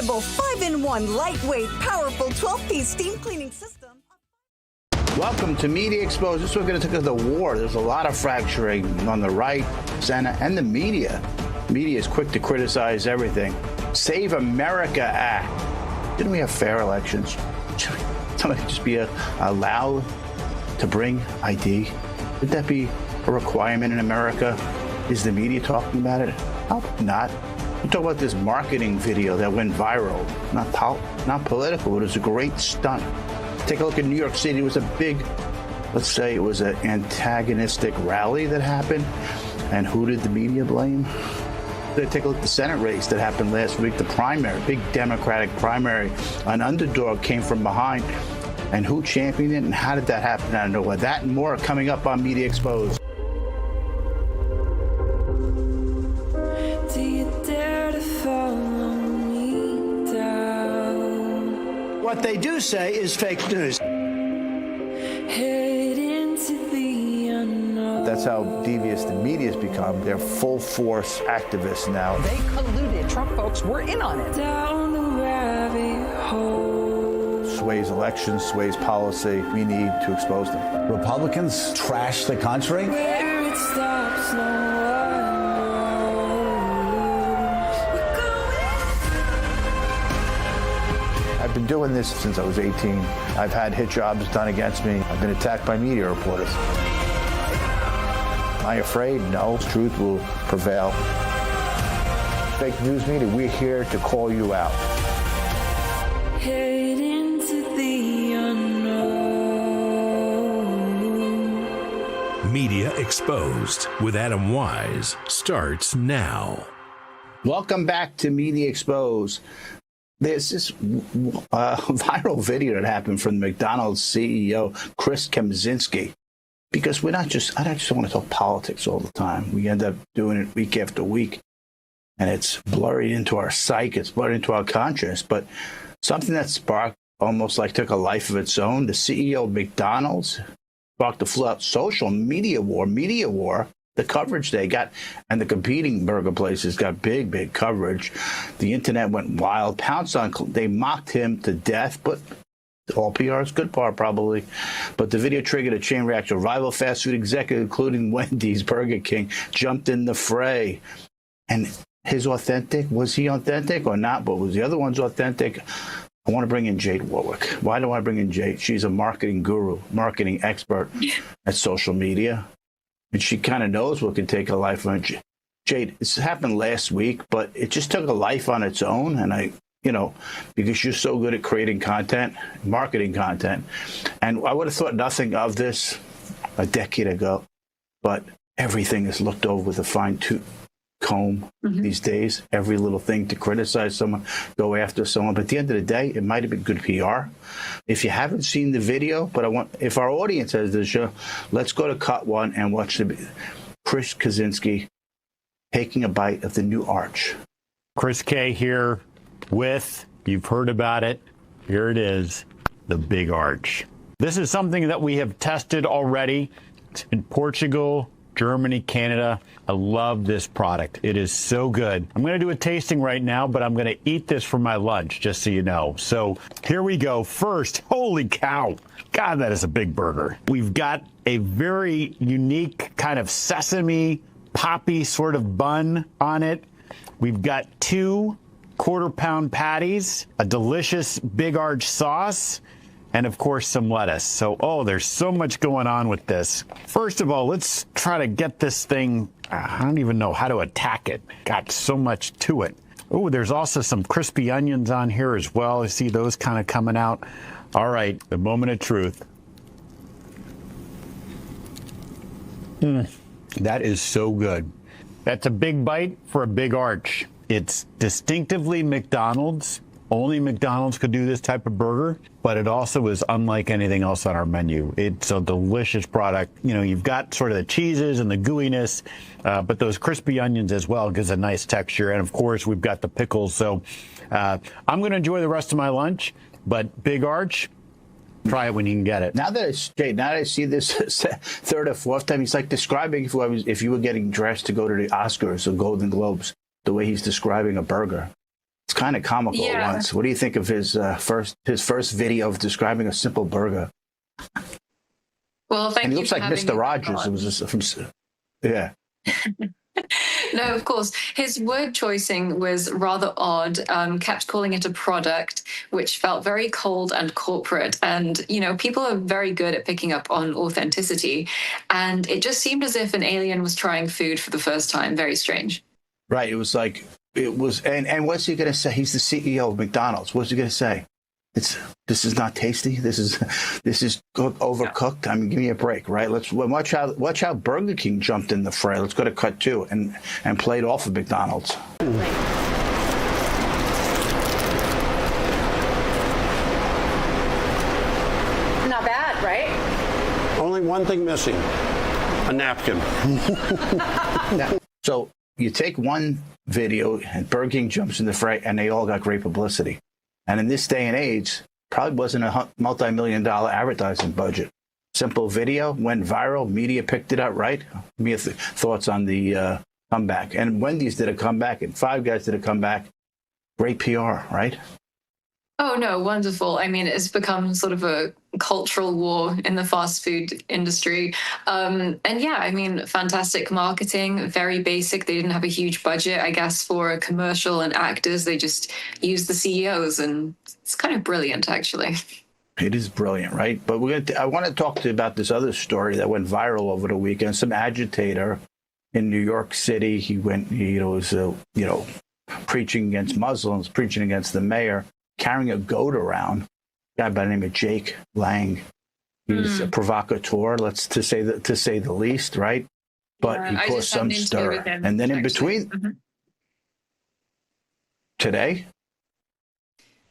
incredible 5-in-1 lightweight, powerful 12-piece steam cleaning system. Welcome to Media Exposed. This is what we're going to take to the war. There's a lot of fracturing on the right, center, and the media. Media is quick to criticize everything. Save America Act. Didn't we have fair elections? Should somebody just be allowed to bring ID? Would that be a requirement in America? Is the media talking about it? Probably not. We talk about this marketing video that went viral. Not political. It was a great stunt. Take a look at New York City. It was a big, let's say it was an antagonistic rally that happened. And who did the media blame? Take a look at the Senate race that happened last week, the primary, big Democratic primary. An underdog came from behind. And who championed it and how did that happen? I don't know. That and more coming up on Media Exposed. Do you dare to follow me down? What they do say is fake news. Head into the unknown. That's how devious the media's become. They're full force activists now. They colluded. Trump folks were in on it. Down the rabbit hole. Sways elections, sways policy. We need to expose them. Republicans trash the country. Where it stops, no one knows. We're going. I've been doing this since I was 18. I've had hit jobs done against me. I've been attacked by media reporters. Am I afraid? No. Truth will prevail. Fake news media, we're here to call you out. Head into the unknown. Media Exposed with Adam Weiss starts now. Welcome back to Media Exposed. There's this viral video that happened from the McDonald's CEO, Chris Kempczynski. Because I don't just want to talk politics all the time. We end up doing it week after week. And it's blurred into our psyche. It's blurred into our conscience. But something that sparked, almost like took a life of its own. The CEO of McDonald's sparked the full-out social media war. The coverage they got, and the competing burger places got big coverage. The internet went wild. Pounced on, they mocked him to death, but all PR is good part, probably. But the video triggered a chain reaction. Rival fast food executive, including Wendy's, Burger King, jumped in the fray. And was he authentic or not? But was the other one's authentic? I want to bring in Jade Warwick. Why do I bring in Jade? She's a marketing guru, marketing expert at social media. And she kind of knows what can take a life on. Jade, this happened last week, but it just took a life on its own. And because you're so good at creating content, marketing content. And I would have thought nothing of this a decade ago, but everything is looked over with a fine-tooth comb these days. Every little thing to criticize someone, go after someone. But at the end of the day, it might have been good PR. If you haven't seen the video, if our audience has this show, let's go to cut one and watch Chris Kempczynski taking a bite of the new arch. Chris K here with, you've heard about it, here it is, the big arch. This is something that we have tested already in Portugal, Germany, Canada. I love this product. It is so good. I'm going to do a tasting right now, but I'm going to eat this for my lunch, just so you know. So here we go. First, holy cow. God, that is a big burger. We've got a very unique kind of sesame poppy sort of bun on it. We've got 2 quarter-pound patties, a delicious big arch sauce, and of course some lettuce. So, there's so much going on with this. First of all, let's try to get this thing, I don't even know how to attack it. Got so much to it. Oh, there's also some crispy onions on here as well. I see those kind of coming out. All right, the moment of truth. That is so good. That's a big bite for a big arch. It's distinctively McDonald's. Only McDonald's could do this type of burger, but it also is unlike anything else on our menu. It's a delicious product. You've got sort of the cheeses and the gooiness, but those crispy onions as well gives a nice texture. And of course, we've got the pickles. So I'm going to enjoy the rest of my lunch, but big arch, try it when you can get it. Now that I see this third or fourth time, he's like describing if you were getting dressed to go to the Oscars or Golden Globes, the way he's describing a burger. It's kind of comical Yeah. at once. What do you think of his first video of describing a simple burger? Well, thank And he you looks for like having Mr. me Rogers. on. It was just from, yeah. No, of course. His word choicing was rather odd, kept calling it a product, which felt very cold and corporate. And, you know, people are very good at picking up on authenticity. And it just seemed as if an alien was trying food for the first time. Very strange. Right. It was like, and what's he going to say? He's the CEO of McDonald's. What's he going to say? This is not tasty. This is overcooked. I mean, give me a break, right? Let's watch how Burger King jumped in the fray. Let's go to cut 2 and played off of McDonald's. Not bad, right? Only one thing missing, a napkin. So you take one video and Burger King jumps in the fray, and they all got great publicity. And in this day and age, probably wasn't a multi-million-dollar advertising budget. Simple video went viral. Media picked it up, right? Give me your thoughts on the comeback. And Wendy's did a comeback, and Five Guys did a comeback. Great PR, right? Oh, no, wonderful. I mean, it's become sort of a cultural war in the fast food industry. And yeah, I mean, fantastic marketing, very basic. They didn't have a huge budget, I guess, for a commercial and actors. They just used the CEOs, and it's kind of brilliant, actually. It is brilliant, right? But I want to talk to you about this other story that went viral over the weekend. Some agitator in New York City. He was preaching against Muslims, preaching against the mayor, carrying a goat around. A guy by the name of Jake Lang. He's a provocateur, to say the least, right? But he caused some stir. And then in between today?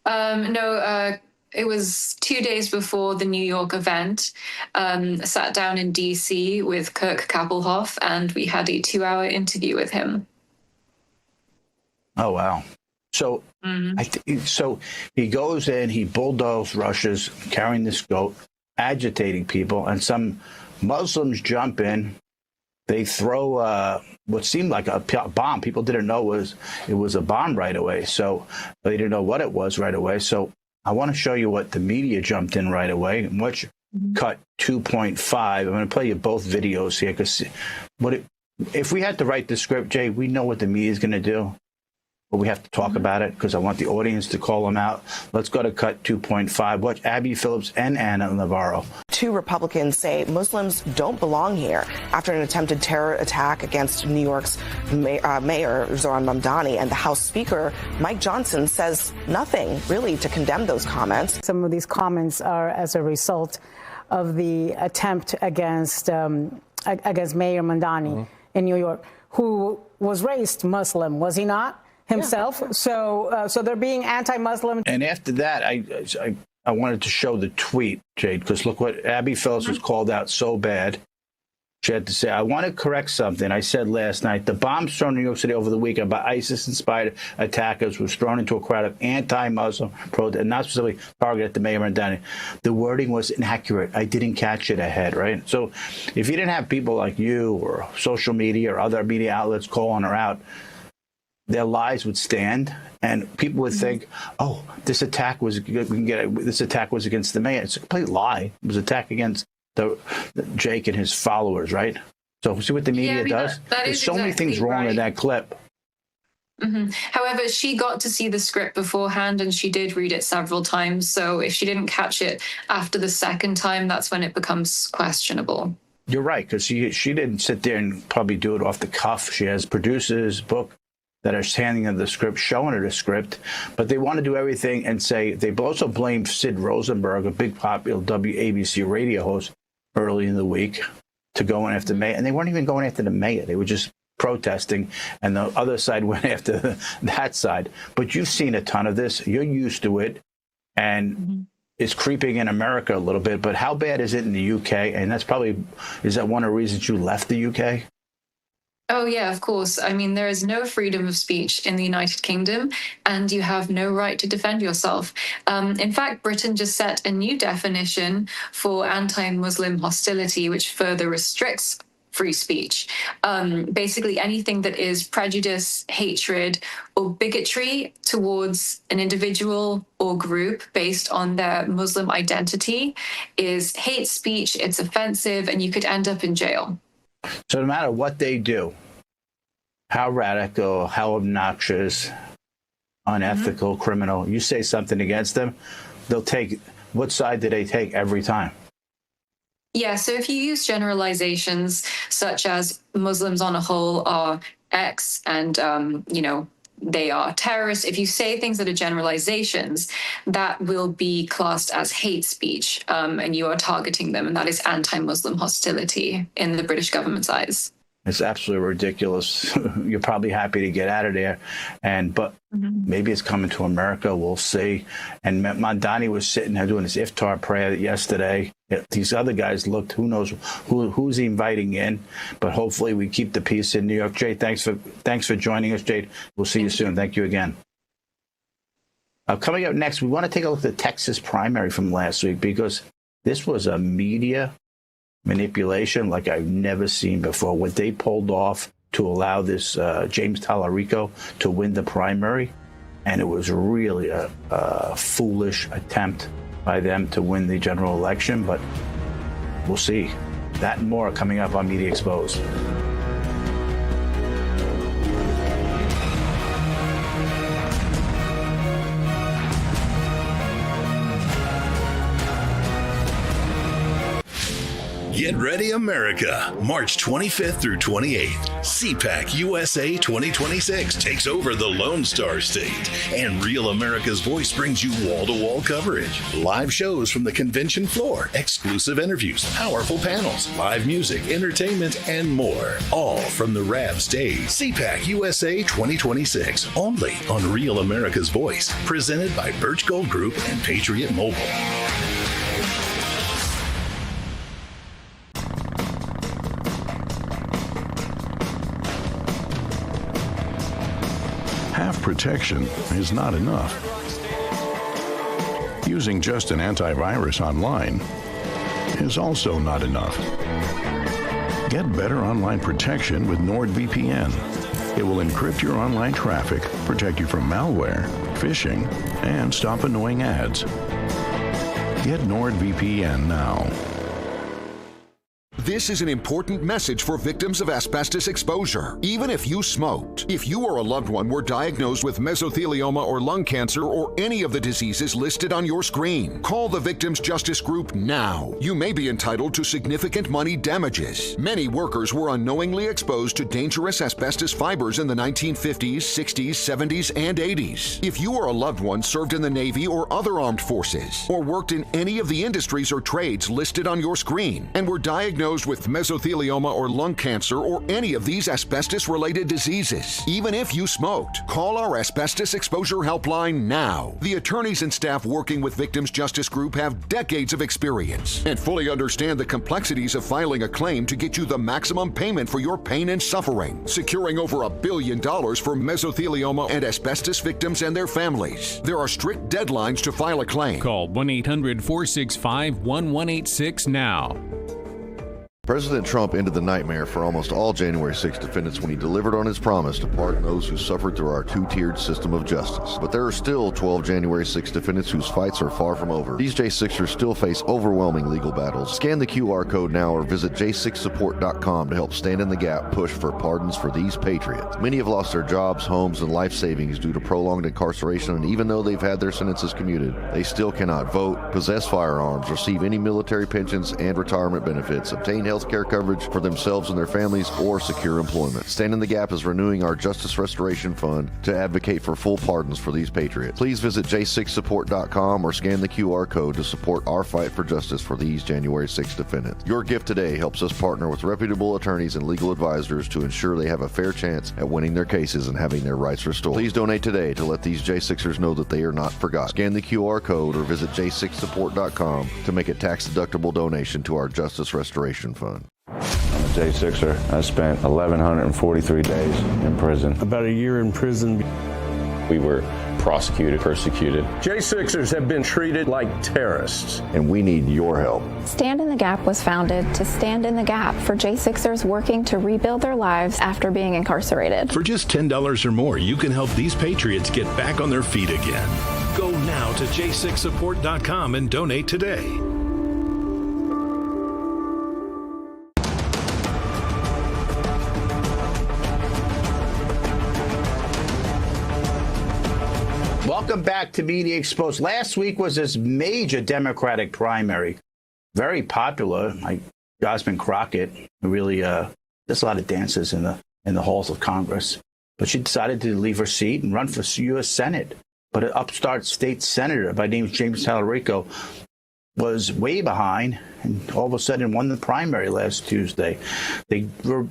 No, it was 2 days before the New York event. Sat down in DC with Kirk Kappelhoff, and we had a 2-hour interview with him. Oh, wow. So so he goes in, he bulldozes rushes, carrying this goat, agitating people, and some Muslims jump in. They throw what seemed like a bomb. People didn't know it was a bomb right away. So they didn't know what it was right away. So I want to show you what the media jumped in right away. And watch cut 2.5. I'm going to play you both videos here because if we had to write the script, Jay, we know what the media is going to do. But we have to talk about it because I want the audience to call them out. Let's go to cut 2.5. Watch Abby Phillips and Anna Navarro. 2 Republicans say Muslims don't belong here after an attempted terror attack against New York's Mayor Zohran Mamdani, and the House Speaker Mike Johnson says nothing really to condemn those comments. Some of these comments are as a result of the attempt against Mayor Mamdani in New York, who was raised Muslim, was he not? Himself. Yeah. So they're being anti-Muslim. And after that, I wanted to show the tweet, Jade, because look what Abby Phillips was called out so bad. She had to say, I want to correct something I said last night. The bombs thrown in New York City over the weekend by ISIS-inspired attackers was thrown into a crowd of anti-Muslim protesters, and not specifically targeted at the Mayor Mamdani. The wording was inaccurate. I didn't catch it ahead, right? So if you didn't have people like you or social media or other media outlets calling her out, their lies would stand, and people would think, "Oh, this attack was against the mayor." It's a complete lie. It was an attack against Jake and his followers, right? So see what the media does. There's so many things wrong in that clip. However, she got to see the script beforehand, and she did read it several times. So if she didn't catch it after the second time, that's when it becomes questionable. You're right, because she didn't sit there and probably do it off the cuff. She has producers, book that are handing her the script, showing her the script, but they want to do everything and say they also blamed Sid Rosenberg, a big popular WABC radio host, early in the week to going after the mayor, and they weren't even going after the mayor. They were just protesting, and the other side went after that side. But you've seen a ton of this. You're used to it, and it's creeping in America a little bit. But how bad is it in the UK? And is that one of the reasons you left the UK? Oh, yeah, of course. I mean, there is no freedom of speech in the United Kingdom, and you have no right to defend yourself. In fact, Britain just set a new definition for anti-Muslim hostility, which further restricts free speech. Basically, anything that is prejudice, hatred, or bigotry towards an individual or group based on their Muslim identity is hate speech, it's offensive, and you could end up in jail. So no matter what they do, how radical, how obnoxious, unethical, criminal, you say something against them, they'll take, what side do they take every time? Yeah, so if you use generalizations such as Muslims on a whole are X and, they are terrorists, if you say things that are generalizations, that will be classed as hate speech, and you are targeting them, and that is anti-Muslim hostility in the British government's eyes. It's absolutely ridiculous. You're probably happy to get out of there, but maybe it's coming to America. We'll see. And Mamdani was sitting there doing his iftar prayer yesterday. These other guys looked. Who knows who's he inviting in? But hopefully we keep the peace in New York. Jade, thanks for joining us, Jade. We'll see you soon. Thank you again. Coming up next, we want to take a look at the Texas primary from last week, because this was a media manipulation like I've never seen before. What they pulled off to allow this James Tallarico to win the primary, and it was really a foolish attempt by them to win the general election, but we'll see. That and more coming up on Media Exposed. Get ready, America. March 25th through 28th, CPAC USA 2026 takes over the Lone Star State, and Real America's Voice brings you wall-to-wall coverage. Live shows from the convention floor, exclusive interviews, powerful panels, live music, entertainment, and more. All from the RAV stage. CPAC USA 2026, only on Real America's Voice, presented by Birch Gold Group and Patriot Mobile. Half protection is not enough. Using just an antivirus online is also not enough. Get better online protection with NordVPN. It will encrypt your online traffic, protect you from malware, phishing, and stop annoying ads. Get NordVPN now. This is an important message for victims of asbestos exposure. Even if you smoked, if you or a loved one were diagnosed with mesothelioma or lung cancer or any of the diseases listed on your screen, call the Victims Justice Group now. You may be entitled to significant money damages. Many workers were unknowingly exposed to dangerous asbestos fibers in the 1950s, 60s, 70s, and 80s. If you or a loved one served in the Navy or other armed forces, or worked in any of the industries or trades listed on your screen, and were diagnosed with mesothelioma or lung cancer or any of these asbestos-related diseases, even if you smoked, call our asbestos exposure helpline now. The attorneys and staff working with Victims Justice Group have decades of experience and fully understand the complexities of filing a claim to get you the maximum payment for your pain and suffering, securing over $1 billion for mesothelioma and asbestos victims and their families. There are strict deadlines to file a claim. Call 1-800-465-1186 now. President Trump ended the nightmare for almost all January 6 defendants when he delivered on his promise to pardon those who suffered through our two-tiered system of justice. But there are still 12 January 6 defendants whose fights are far from over. These J6ers still face overwhelming legal battles. Scan the QR code now or visit j6support.com to help stand in the gap push for pardons for these patriots. Many have lost their jobs, homes, and life savings due to prolonged incarceration, and even though they've had their sentences commuted, they still cannot vote, possess firearms, receive any military pensions and retirement benefits, obtain health care coverage for themselves and their families, or secure employment. Stand in the Gap is renewing our Justice Restoration Fund to advocate for full pardons for these patriots. Please visit j6support.com or scan the QR code to support our fight for justice for these January 6 defendants. Your gift today helps us partner with reputable attorneys and legal advisors to ensure they have a fair chance at winning their cases and having their rights restored. Please donate today to let these J6ers know that they are not forgotten. Scan the QR code or visit j6support.com to make a tax-deductible donation to our Justice Restoration Fund. I'm a J6er. I spent 1,143 days in prison. About a year in prison. We were prosecuted, persecuted. J6ers have been treated like terrorists. And we need your help. Stand in the Gap was founded to stand in the gap for J6ers working to rebuild their lives after being incarcerated. For just $10 or more, you can help these patriots get back on their feet again. Go now to j6support.com and donate today. Welcome back to Media Exposed. Last week was this major Democratic primary. Very popular. Like Jasmine Crockett, really, there's a lot of dances in the halls of Congress. But she decided to leave her seat and run for U.S. Senate. But an upstart state senator by the name of James Tallarico was way behind and all of a sudden won the primary last Tuesday. The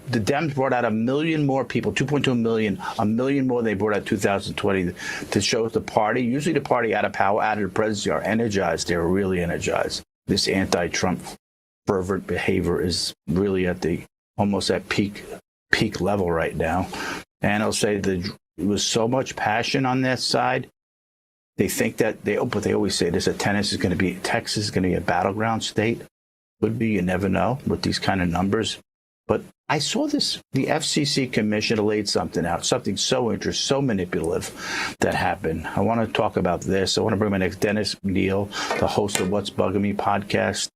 Dems brought out 1 million more people, 2.2 million, 1 million more they brought out 2020 to show the party, usually the party out of power, out of the presidency, are energized. They were really energized. This anti-Trump fervent behavior is really at almost at peak level right now. And I'll say that it was so much passion on that side. They think that but they always say Texas is going to be a battleground state. Could be, you never know with these kind of numbers. But I saw the FCC commissioner laid something out, something so interesting, so manipulative that happened. I want to talk about this. I want to bring my next Dennis Neal, the host of What's Bugging Me podcast,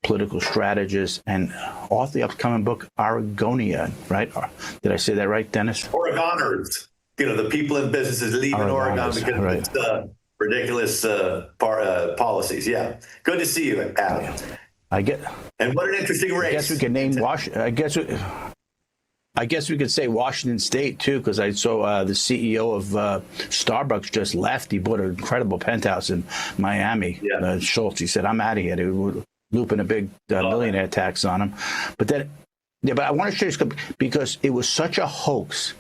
political strategist, and author of the upcoming book, Oregonian, right? Did I say that right, Dennis? Oregoners. The people in businesses leaving Oregon because right. of its ridiculous policies. Yeah. Good to see you, Adam. And what an interesting race. I guess we could name Washington. I guess we could say Washington State, too, because I saw the CEO of Starbucks just left. He bought an incredible penthouse in Miami. Yeah. Schultz, he said, I'm out of here. They were looping a big millionaire tax on him. But I want to share this because it was such a hoax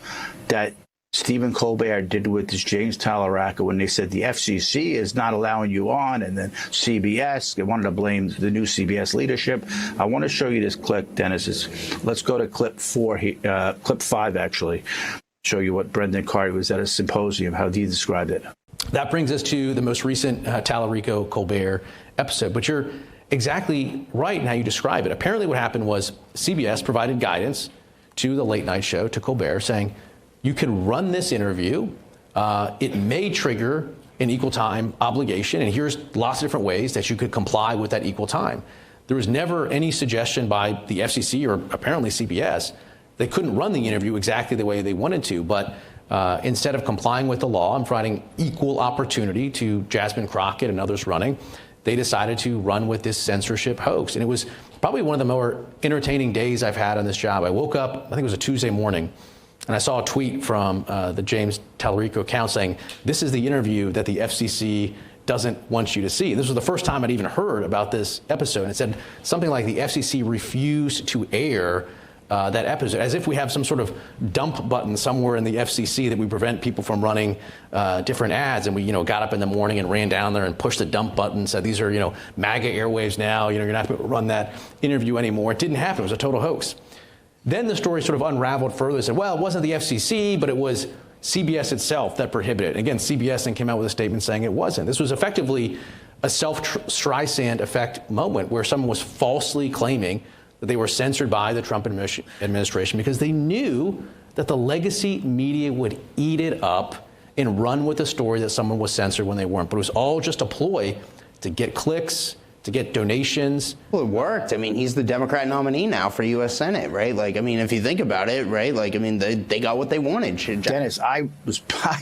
that Stephen Colbert did with this James Tallarico when they said the FCC is not allowing you on, and then CBS, they wanted to blame the new CBS leadership. I want to show you this clip, Dennis. Let's go to clip 5, actually. Show you what Brendan Carter was at a symposium, how he described it. That brings us to the most recent Tallarico-Colbert episode, but you're exactly right in how you describe it. Apparently what happened was CBS provided guidance to the late night show, to Colbert, saying, you can run this interview. It may trigger an equal time obligation, and here's lots of different ways that you could comply with that equal time. There was never any suggestion by the FCC or apparently CBS they couldn't run the interview exactly the way they wanted to, but instead of complying with the law and providing equal opportunity to Jasmine Crockett and others running, they decided to run with this censorship hoax. And it was probably one of the more entertaining days I've had on this job. I woke up, I think it was a Tuesday morning, and I saw a tweet from the James Tallarico account saying, this is the interview that the FCC doesn't want you to see. This was the first time I'd even heard about this episode. And it said something like the FCC refused to air that episode, as if we have some sort of dump button somewhere in the FCC that we prevent people from running different ads. And we, got up in the morning and ran down there and pushed the dump button, said these are, MAGA airwaves now, you're not going to run that interview anymore. It didn't happen. It was a total hoax. Then the story sort of unraveled further. It said, well, it wasn't the FCC, but it was CBS itself that prohibited it. Again, CBS then came out with a statement saying it wasn't. This was effectively a self-Streisand effect moment where someone was falsely claiming that they were censored by the Trump administration because they knew that the legacy media would eat it up and run with the story that someone was censored when they weren't. But it was all just a ploy to get clicks, to get donations. Well, it worked. I mean, he's the Democrat nominee now for U.S. Senate, right? If you think about it, right? They got what they wanted. Dennis, I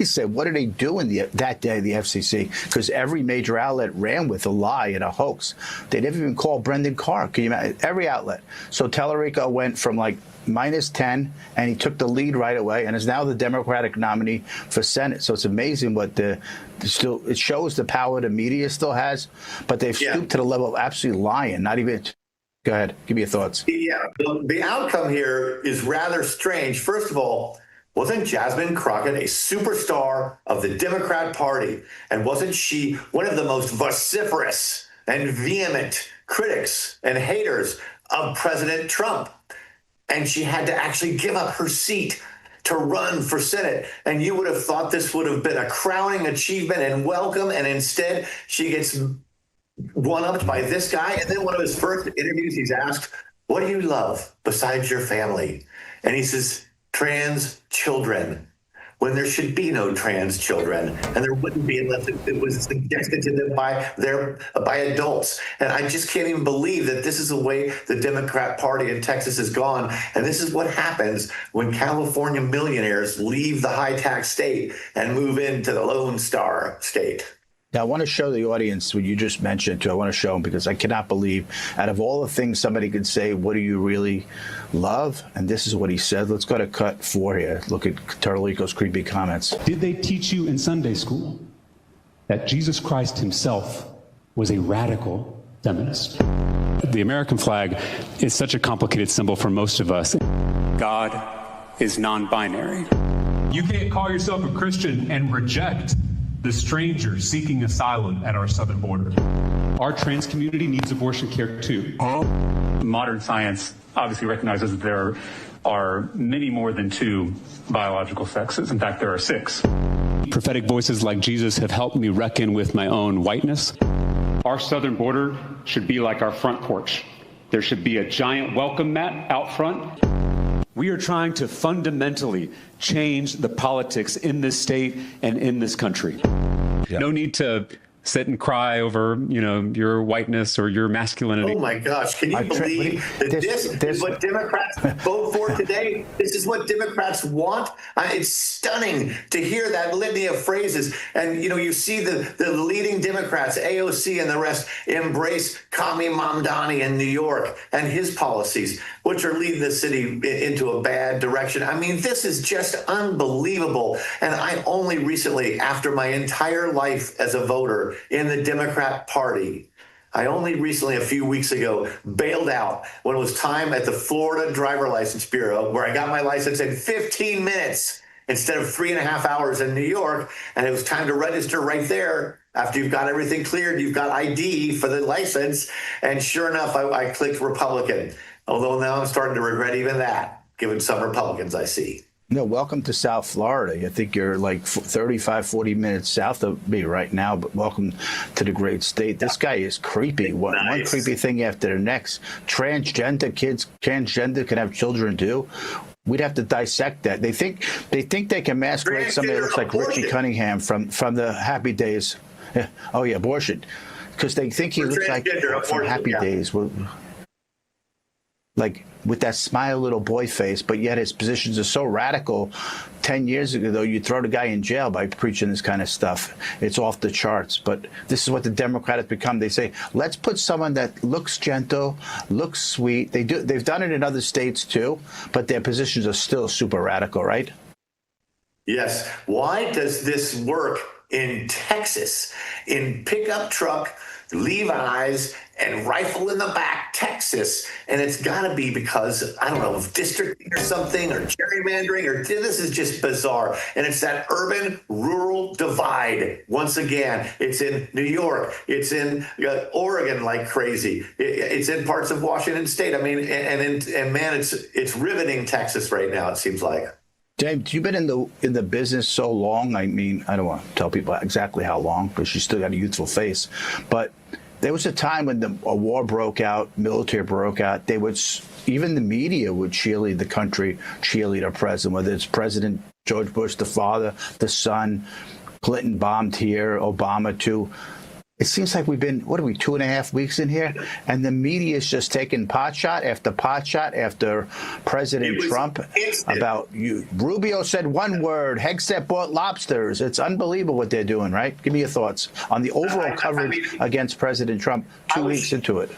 said, what are they doing that day, the FCC? Because every major outlet ran with a lie and a hoax. They didn't even call Brendan Carr. Can you imagine? Every outlet. So Tallarico went from -10, and he took the lead right away, and is now the Democratic nominee for Senate. So it's amazing what it shows the power the media still has, but they've stooped to the level of absolutely lying. Not even. Go ahead, give me your thoughts. Yeah, the outcome here is rather strange. First of all, wasn't Jasmine Crockett a superstar of the Democrat Party, and wasn't she one of the most vociferous and vehement critics and haters of President Trump? And she had to actually give up her seat to run for Senate. And you would have thought this would have been a crowning achievement and welcome. And instead, she gets one-upped by this guy. And then one of his first interviews, he's asked, what do you love besides your family? And he says, trans children, when there should be no trans children, and there wouldn't be unless it was suggested to them by adults. And I just can't even believe that this is the way the Democrat Party in Texas has gone. And this is what happens when California millionaires leave the high tax state and move into the Lone Star state. Now, I want to show the audience what you just mentioned, too. I want to show them because I cannot believe out of all the things somebody could say, what do you really love? And this is what he said. Let's go to cut 4 here. Look at Tarlico's creepy comments. Did they teach you in Sunday school that Jesus Christ himself was a radical feminist? The American flag is such a complicated symbol for most of us. God is non-binary. You can't call yourself a Christian and reject the stranger seeking asylum at our southern border. Our trans community needs abortion care too. Modern science obviously recognizes that there are many more than 2 biological sexes. In fact, there are 6. Prophetic voices like Jesus have helped me reckon with my own whiteness. Our southern border should be like our front porch. There should be a giant welcome mat out front. We are trying to fundamentally change the politics in this state and in this country. Yeah. No need to sit and cry over, your whiteness or your masculinity. Oh my gosh, can you believe that this is what Democrats vote for today? This is what Democrats want? It's stunning to hear that litany of phrases. And, you see the leading Democrats, AOC and the rest, embrace Kami Mamdani in New York and his policies, which are leading the city into a bad direction. I mean, this is just unbelievable. And I only recently, after my entire life as a voter in the Democrat Party, I only recently, a few weeks ago, bailed out when it was time at the Florida Driver License Bureau, where I got my license in 15 minutes instead of 3.5 hours in New York. And it was time to register right there. After you've got everything cleared, you've got ID for the license. And sure enough, I clicked Republican. Although now I'm starting to regret even that, given some Republicans I see. No, welcome to South Florida. I think you're like 35, 40 minutes south of me right now, but welcome to the great state. This guy is creepy. One creepy thing after the next. Transgender kids, transgender can have children too. We'd have to dissect that. They think they can masquerade somebody that looks like Richie Cunningham from the Happy Days. Oh yeah, abortion. Because they think he looks like from Happy Days. Like with that smile little boy face, but yet his positions are so radical. 10 years ago, though, you'd throw the guy in jail by preaching this kind of stuff. It's off the charts. But this is what the Democrat has become. They say, let's put someone that looks gentle, looks sweet. They've done it in other states, too, but their positions are still super radical, right? Yes. Why does this work in Texas, in pickup truck, Levi's, and rifle in the back, Texas? And it's got to be because, I don't know, of districting or something, or gerrymandering, or this is just bizarre. And it's that urban-rural divide. Once again, it's in New York. It's in Oregon like crazy. It's in parts of Washington State. I mean, and man, it's riveting Texas right now, it seems like. James, you've been in the business so long. I mean, I don't want to tell people exactly how long because you still got a youthful face. But there was a time when a war broke out, military broke out. Even the media would cheerlead the country, cheerlead our president, whether it's President George Bush, the father, the son, Clinton bombed here, Obama too. It seems like we've been, 2.5 weeks in here? And the media is just taking pot shot after President Trump about you. Rubio said one word, Hegseth bought lobsters. It's unbelievable what they're doing, right? Give me your thoughts on the overall coverage against President Trump 2 weeks into it.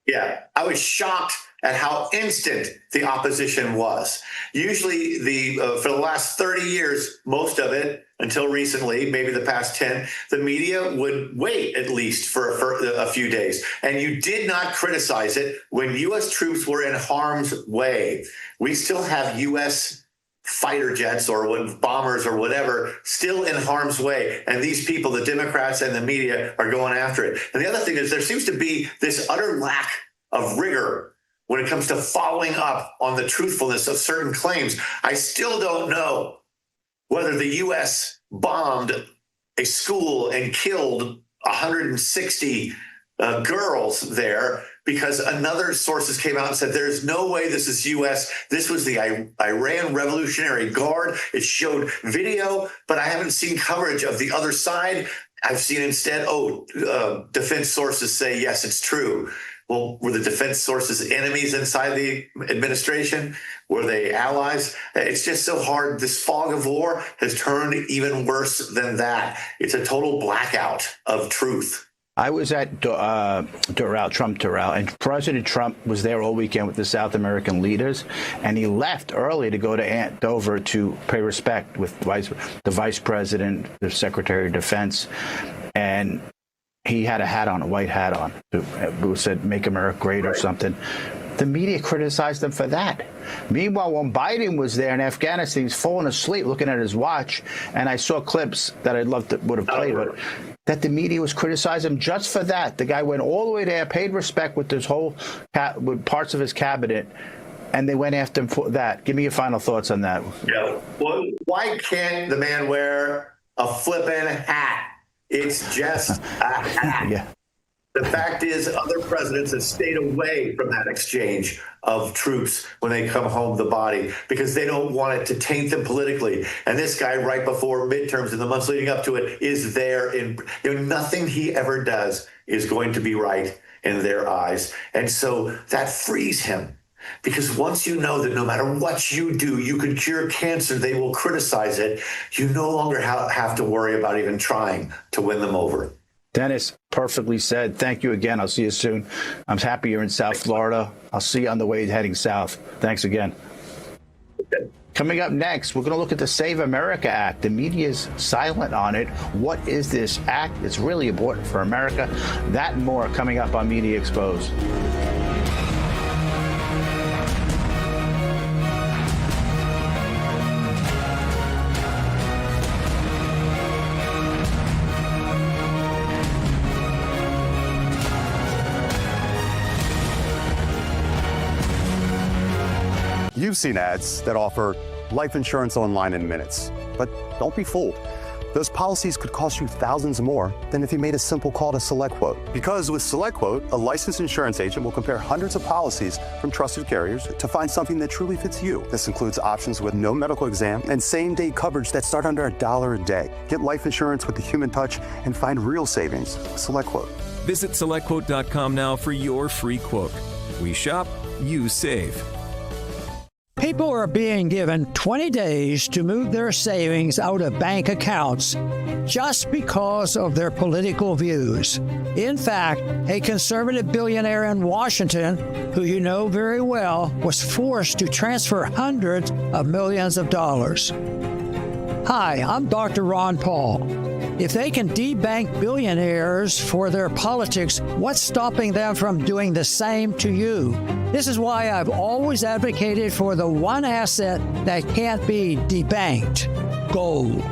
Yeah, I was shocked at how instant the opposition was. Usually for the last 30 years, most of it, until recently, maybe the past 10, the media would wait at least for a few days. And you did not criticize it when U.S. troops were in harm's way. We still have U.S. fighter jets or bombers or whatever still in harm's way. And these people, the Democrats and the media, are going after it. And the other thing is there seems to be this utter lack of rigor when it comes to following up on the truthfulness of certain claims. I still don't know whether the U.S. bombed a school and killed 160 girls there, because another sources came out and said there's no way this is U.S. This was the Iran Revolutionary Guard. It showed video, but I haven't seen coverage of the other side. I've seen instead, defense sources say, yes, it's true. Well, were the defense sources enemies inside the administration? Were they allies? It's just so hard. This fog of war has turned even worse than that. It's a total blackout of truth. I was at Trump Doral, and President Trump was there all weekend with the South American leaders, and he left early to go to Andover to pay respect with the vice president, the Secretary of Defense, and he had a hat on, a white hat on, who said, "Make America Great" or something. The media criticized him for that. Meanwhile, when Biden was there in Afghanistan, he's falling asleep looking at his watch, and I saw clips that I'd love to would have played, but that the media was criticizing him just for that. The guy went all the way there, paid respect with his whole with parts of his cabinet, and they went after him for that. Give me your final thoughts on that. Yeah. Well, why can't the man wear a flippin' hat? It's just a hat. Yeah. The fact is, other presidents have stayed away from that exchange of troops when they come home the body, because they don't want it to taint them politically. And this guy, right before midterms in the months leading up to it, is there. Nothing he ever does is going to be right in their eyes. And so that frees him. Because once you know that no matter what you do, you could cure cancer, they will criticize it. You no longer have to worry about even trying to win them over. Dennis, perfectly said. Thank you again. I'll see you soon. I'm happy you're in South Florida. I'll see you on the way heading south. Thanks again. Coming up next, we're going to look at the Save America Act. The media is silent on it. What is this act? It's really important for America. That and more coming up on Media Exposed. You've seen ads that offer life insurance online in minutes, but don't be fooled. Those policies could cost you thousands more than if you made a simple call to SelectQuote. Because with SelectQuote, a licensed insurance agent will compare hundreds of policies from trusted carriers to find something that truly fits you. This includes options with no medical exam and same-day coverage that start under $1 a day. Get life insurance with the human touch and find real savings with SelectQuote. Visit SelectQuote.com now for your free quote. We shop, you save. People are being given 20 days to move their savings out of bank accounts just because of their political views. In fact, a conservative billionaire in Washington, who you know very well, was forced to transfer hundreds of millions of dollars. Hi, I'm Dr. Ron Paul. If they can debank billionaires for their politics, what's stopping them from doing the same to you? This is why I've always advocated for the one asset that can't be debanked: gold.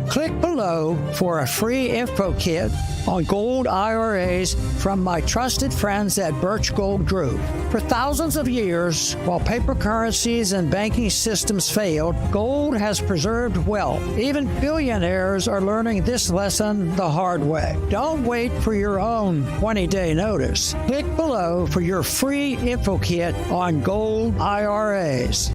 Click below for a free info kit on gold IRAs from my trusted friends at Birch Gold Group. For thousands of years, while paper currencies and banking systems failed, gold has preserved wealth. Even billionaires are learning this lesson the hard way. Don't wait for your own 20-day notice. Click below for your free info kit on gold IRAs.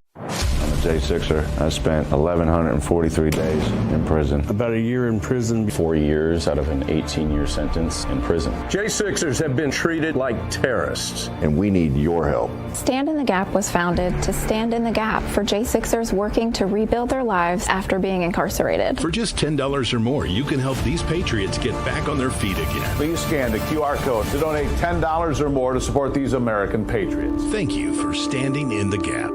J6er. I spent 1,143 days in prison. About a year in prison. 4 years out of an 18-year sentence in prison. J6ers have been treated like terrorists. And we need your help. Stand in the Gap was founded to stand in the gap for J6ers working to rebuild their lives after being incarcerated. For just $10 or more, you can help these patriots get back on their feet again. Please scan the QR code to donate $10 or more to support these American patriots. Thank you for standing in the gap.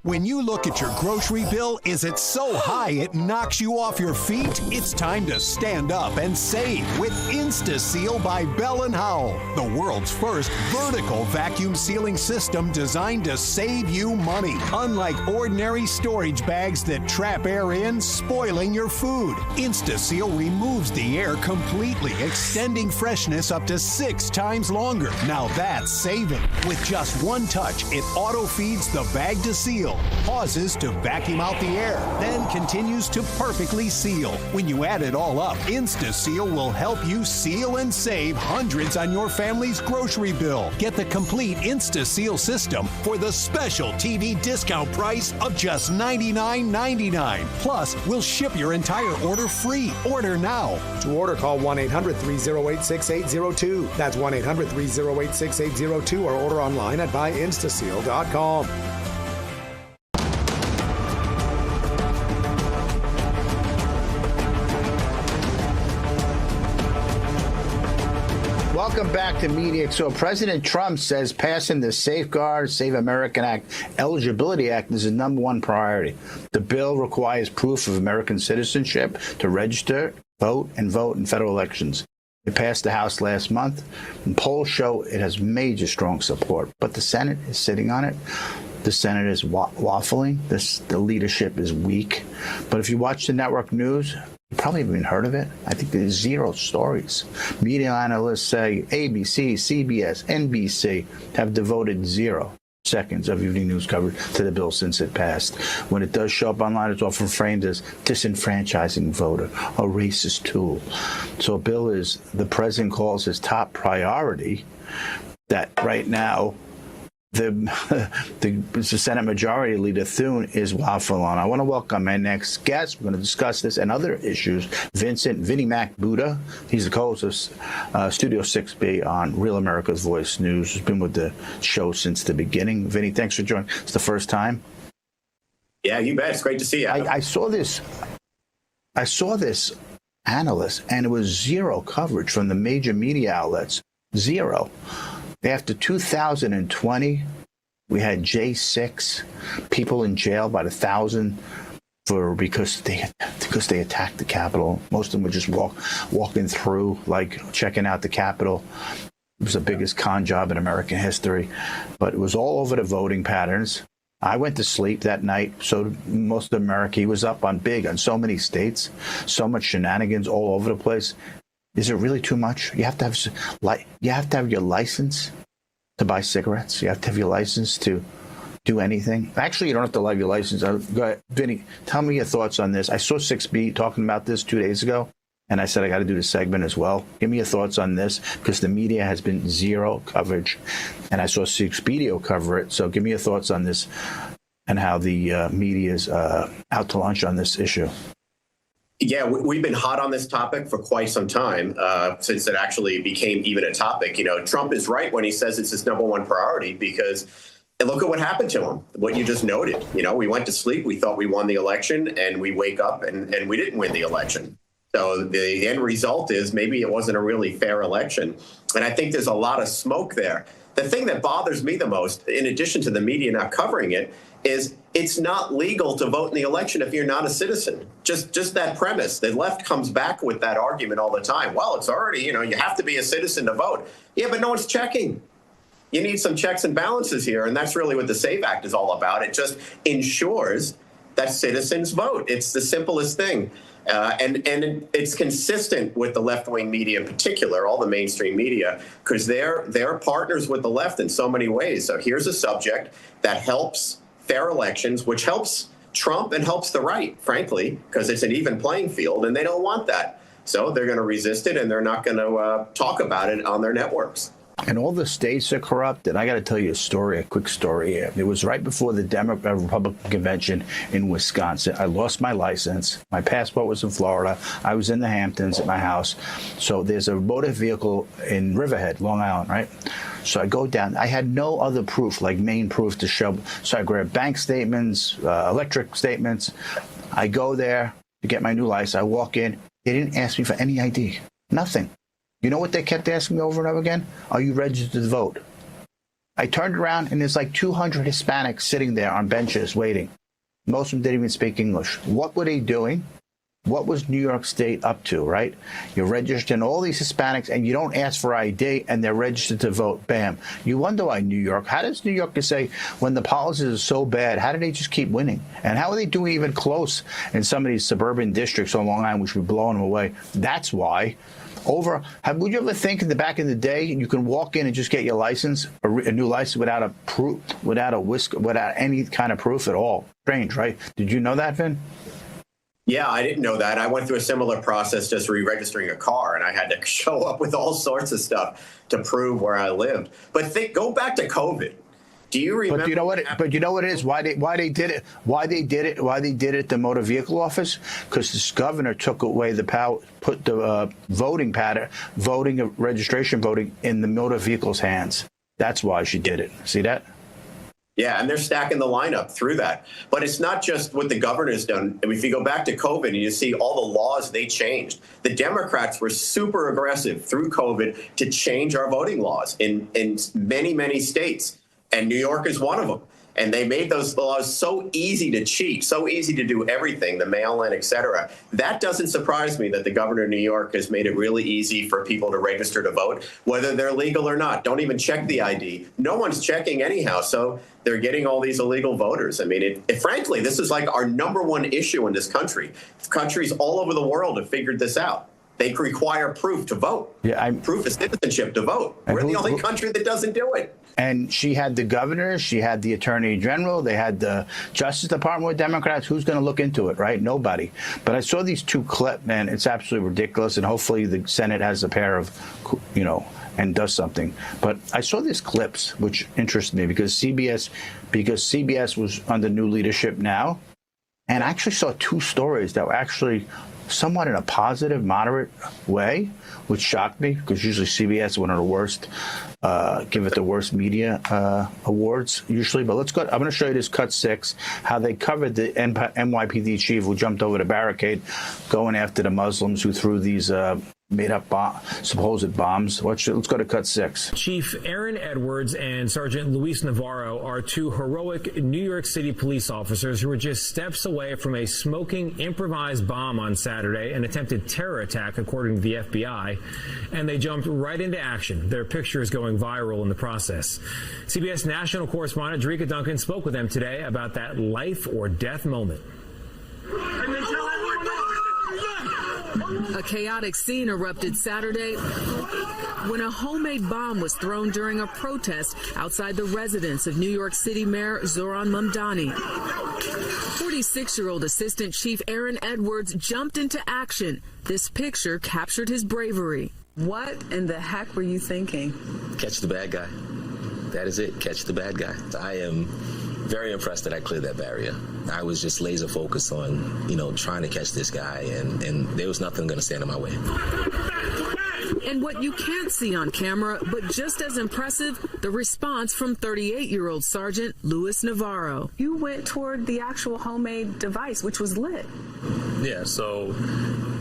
When you look at your grocery bill, is it so high it knocks you off your feet? It's time to stand up and save with InstaSeal by Bell & Howell, the world's first vertical vacuum sealing system designed to save you money. Unlike ordinary storage bags that trap air in, spoiling your food, InstaSeal removes the air completely, extending freshness up to 6 times longer. Now that's saving. With just one touch, it auto-feeds the bag to seal, pauses to vacuum out the air, then continues to perfectly seal. When you add it all up, InstaSeal will help you seal and save hundreds on your family's grocery bill. Get the complete InstaSeal system for the special TV discount price of just $99.99. Plus, we'll ship your entire order free. Order now. To order, call 1-800-308-6802. That's 1-800-308-6802 or order online at buyinstaseal.com. Welcome back to Media. So President Trump says passing the Safeguard Save American Act, Eligibility Act, is his #1 priority. The bill requires proof of American citizenship to register, vote in federal elections. It passed the House last month, and polls show it has major strong support. But the Senate is sitting on it. The Senate is waffling. The leadership is weak. But if you watch the network news, you probably haven't even heard of it. I think there's 0 stories. Media analysts say ABC, CBS, NBC have devoted 0 seconds of evening news coverage to the bill since it passed. When it does show up online, it's often framed as disenfranchising voter, a racist tool. So a bill is, the president calls his top priority, that right now the Senate Majority Leader Thune is waffling on. I want to welcome my next guest. We're going to discuss this and other issues. Vinny Mac Buddha. He's the co-host of Studio 6B on Real America's Voice News. He's been with the show since the beginning. Vinny, thanks for joining. It's the first time. Yeah, you bet. It's great to see you. I saw this analyst, and it was 0 coverage from the major media outlets. 0. After 2020, we had J6 people in jail by the 1,000 because they attacked the Capitol. Most of them were just walking through, like checking out the Capitol. It was the biggest con job in American history, but it was all over the voting patterns. I went to sleep that night, so most of America. He was up on so many states, so much shenanigans all over the place. Is it really too much? You have to have your license to buy cigarettes. You have to have your license to do anything. Actually, you don't have to have your license. Go ahead. Vinny, tell me your thoughts on this. I saw 6B talking about this 2 days ago, and I said I got to do the segment as well. Give me your thoughts on this, because the media has been 0 coverage, and I saw 6B cover it. So give me your thoughts on this and how the media is out to lunch on this issue. Yeah, we've been hot on this topic for quite some time, since it actually became even a topic. You know, Trump is right when he says it's his #1 priority, because look at what happened to him, what you just noted. You know, we went to sleep, we thought we won the election, and we wake up and we didn't win the election. So the end result is maybe it wasn't a really fair election. And I think there's a lot of smoke there. The thing that bothers me the most, in addition to the media not covering it, is it's not legal to vote in the election if you're not a citizen. Just that premise. The left comes back with that argument all the time. Well, it's already, you have to be a citizen to vote. Yeah, but no one's checking. You need some checks and balances here, and that's really what the SAVE Act is all about. It just ensures that citizens vote. It's the simplest thing. And it's consistent with the left-wing media in particular, all the mainstream media, because they're partners with the left in so many ways. So here's a subject that helps fair elections, which helps Trump and helps the right, frankly, because it's an even playing field, and they don't want that. So they're going to resist it, and they're not going to talk about it on their networks. And all the states are corrupt. And I got to tell you a quick story. It was right before the Republican convention in Wisconsin. I lost my license. My passport was in Florida. I was in the Hamptons at my house. So there's a motor vehicle in Riverhead, Long Island, right? So I go down. I had no other proof, like main proof to show. So I grabbed bank statements, electric statements. I go there to get my new license. I walk in. They didn't ask me for any ID. Nothing. You know what they kept asking me over and over again? Are you registered to vote? I turned around and there's like 200 Hispanics sitting there on benches waiting. Most of them didn't even speak English. What were they doing? What was New York State up to, right? You're registering all these Hispanics and you don't ask for ID and they're registered to vote. Bam. You wonder why New York, how does New York say when the policies are so bad, how do they just keep winning? And how are they doing even close in some of these suburban districts on Long Island, which would be blowing them away? That's why. Would you ever think in the back in the day you can walk in and just get your license, a new license without a proof, without any kind of proof at all? Strange, right? Did you know that, Vin? Yeah, I didn't know that. I went through a similar process just re-registering a car, and I had to show up with all sorts of stuff to prove where I lived. But go back to COVID. Do you remember? But you know what it is? Why they did it? Why they did it at the motor vehicle office? Because this governor took away the power, put the registration voting in the motor vehicle's hands. That's why she did it. See that? Yeah, and they're stacking the lineup through that. But it's not just what the governor's done. I mean, if you go back to COVID and you see all the laws they changed, the Democrats were super aggressive through COVID to change our voting laws in many, many states. And New York is one of them. And they made those laws so easy to cheat, so easy to do everything, the mail-in, et cetera. That doesn't surprise me that the governor of New York has made it really easy for people to register to vote, whether they're legal or not. Don't even check the ID. No one's checking anyhow, so they're getting all these illegal voters. I mean, frankly, this is like our number one issue in this country. Countries all over the world have figured this out. They require proof to vote. Yeah, proof of citizenship to vote. We're the only country that doesn't do it. And she had the governor, she had the attorney general, they had the Justice Department with Democrats. Who's going to look into it, right? Nobody. But I saw these two clips, man. It's absolutely ridiculous. And hopefully the Senate has a pair of, and does something. But I saw these clips, which interested me because CBS was under new leadership now. And I actually saw two stories that were actually somewhat in a positive, moderate way, which shocked me because usually CBS is one of the worst, give it the worst media awards usually. But let's go. I'm going to show you this cut 6, how they covered the NYPD chief who jumped over the barricade going after the Muslims who threw these made-up supposed bombs. Let's go to cut 6. Chief Aaron Edwards and Sergeant Luis Navarro are two heroic New York City police officers who were just steps away from a smoking improvised bomb on Saturday, an attempted terror attack, according to the FBI, and they jumped right into action. Their picture is going viral in the process. CBS national correspondent Drika Duncan spoke with them today about that life or death moment. A chaotic scene erupted Saturday when a homemade bomb was thrown during a protest outside the residence of New York City Mayor Zoran Mamdani. 46-year-old Assistant Chief Aaron Edwards jumped into action. This picture captured his bravery. What in the heck were you thinking? Catch the bad guy. That is it. Catch the bad guy. I am very impressed that I cleared that barrier. I was just laser focused on, trying to catch this guy, and there was nothing going to stand in my way. And what you can't see on camera, but just as impressive, the response from 38-year-old Sergeant Luis Navarro. You went toward the actual homemade device, which was lit. Yeah, so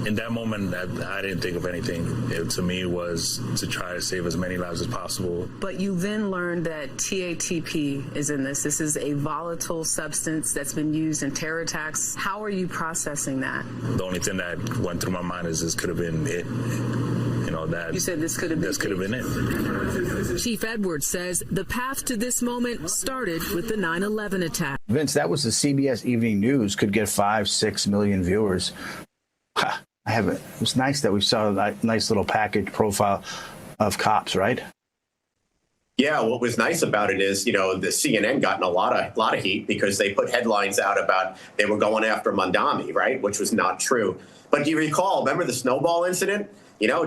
in that moment, I didn't think of anything. It, to me, was to try to save as many lives as possible. But you then learned that TATP is in this. This is a volatile substance that's been used in terror attacks. How are you processing that? The only thing that went through my mind is this could have been it. You said this could have been it. Chief Edwards says the path to this moment started with the 9/11 attack. Vince, that was the CBS Evening News, could get 5-6 million viewers. It was nice that we saw that nice little package profile of cops, right? Yeah, what was nice about it is, the CNN gotten a lot of heat because they put headlines out about they were going after Mamdani, right, which was not true. But do you recall, remember the snowball incident?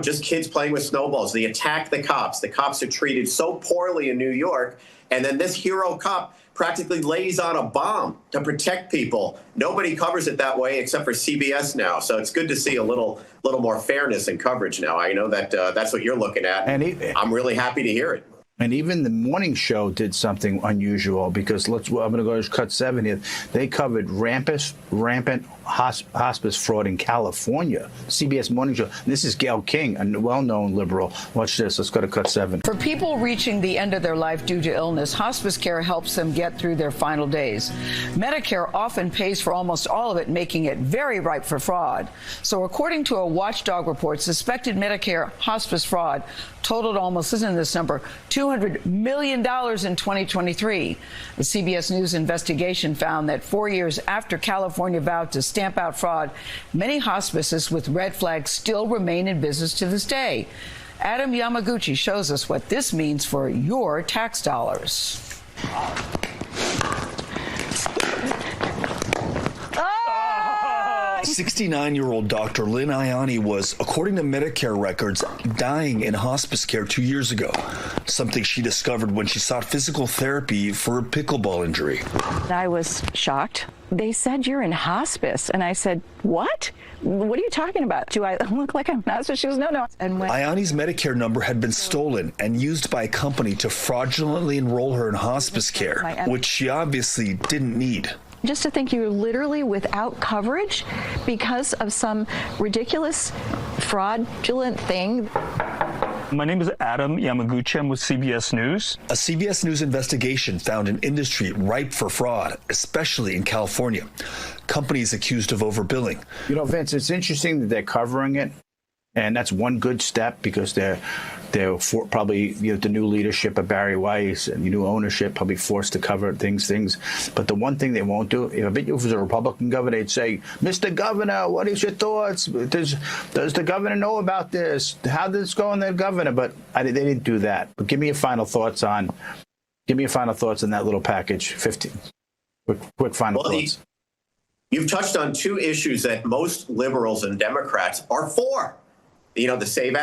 Just kids playing with snowballs. They attacked the cops. The cops are treated so poorly in New York. And then this hero cop practically lays on a bomb to protect people. Nobody covers it that way except for CBS now. So it's good to see a little more fairness in coverage now. I know that that's what you're looking at. And I'm really happy to hear it. And even the morning show did something unusual because I'm going to go to cut 7 here. They covered rampant hospice fraud in California. CBS Morning Show. This is Gayle King, a well-known liberal. Watch this. Let's go to cut 7. For people reaching the end of their life due to illness, hospice care helps them get through their final days. Medicare often pays for almost all of it, making it very ripe for fraud. So according to a watchdog report, suspected Medicare hospice fraud totaled almost, listen to this number, $200 million in 2023. The CBS News investigation found that 4 years after California vowed to stamp out fraud, many hospices with red flags still remain in business to this day. Adam Yamaguchi shows us what this means for your tax dollars. 69-year-old Dr. Lynn Ianni was, according to Medicare records, dying in hospice care 2 years ago, something she discovered when she sought physical therapy for a pickleball injury. I was shocked. They said, you're in hospice. And I said, what? What are you talking about? Do I look like I'm in hospice? She goes, no. And when Ianni's Medicare number had been stolen and used by a company to fraudulently enroll her in hospice care, which she obviously didn't need. Just to think you're literally without coverage because of some ridiculous, fraudulent thing. My name is Adam Yamaguchi. I'm with CBS News. A CBS News investigation found an industry ripe for fraud, especially in California. Companies accused of overbilling. You know, Vince, it's interesting that they're covering it. And that's one good step because they're probably, the new leadership of Barry Weiss and the new ownership probably forced to cover things. But the one thing they won't do, if it was a Republican governor, they'd say, Mr. Governor, what is your thoughts? Does the governor know about this? How did this go on the governor? But they didn't do that. But give me your final thoughts on that little package. 15 quick final thoughts. You've touched on two issues that most liberals and Democrats are for. The SAVE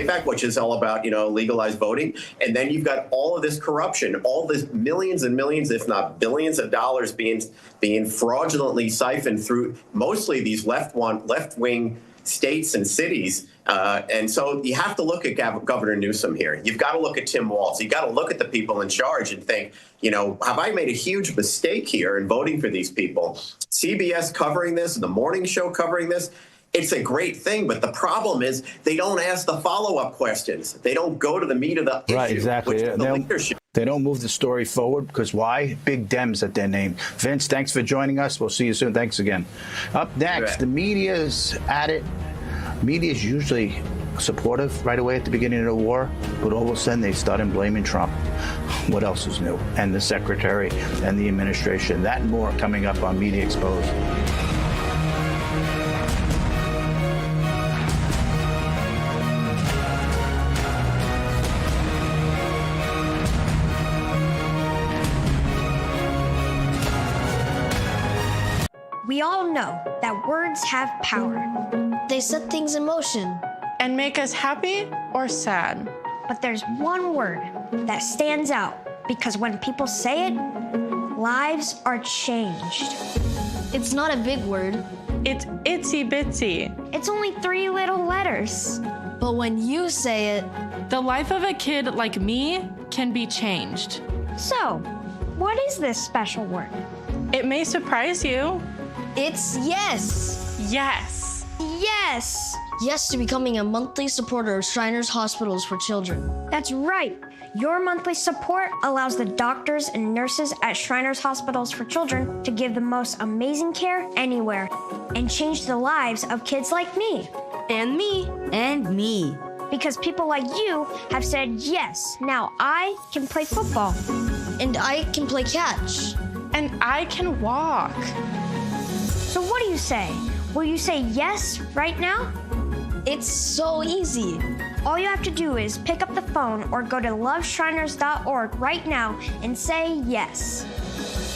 Act, which is all about, legalized voting. And then you've got all of this corruption, all this millions and millions, if not billions of dollars being fraudulently siphoned through mostly these left-wing states and cities. And so you have to look at Governor Newsom here. You've got to look at Tim Walz. You've got to look at the people in charge and think, have I made a huge mistake here in voting for these people? CBS covering this, the morning show covering this, it's a great thing, but the problem is they don't ask the follow-up questions. They don't go to the meat of the issue. Right, exactly. They don't move the story forward because why? Big Dems at their name. Vince, thanks for joining us. We'll see you soon. Thanks again. Up next, the media's at it. Media is usually supportive right away at the beginning of the war, but all of a sudden they started blaming Trump. What else is new? And the secretary and the administration. That and more coming up on Media Exposed. We all know that words have power. They set things in motion and make us happy or sad. But there's one word that stands out because when people say it, lives are changed. It's not a big word. It's itsy bitsy. It's only 3 little letters. But when you say it, the life of a kid like me can be changed. So, what is this special word? It may surprise you. It's yes. Yes. Yes. Yes to becoming a monthly supporter of Shriners Hospitals for Children. That's right. Your monthly support allows the doctors and nurses at Shriners Hospitals for Children to give the most amazing care anywhere and change the lives of kids like me. And me. And me. Because people like you have said yes. Now I can play football. And I can play catch. And I can walk. So what do you say? Will you say yes right now? It's so easy. All you have to do is pick up the phone or go to loveshriners.org right now and say yes.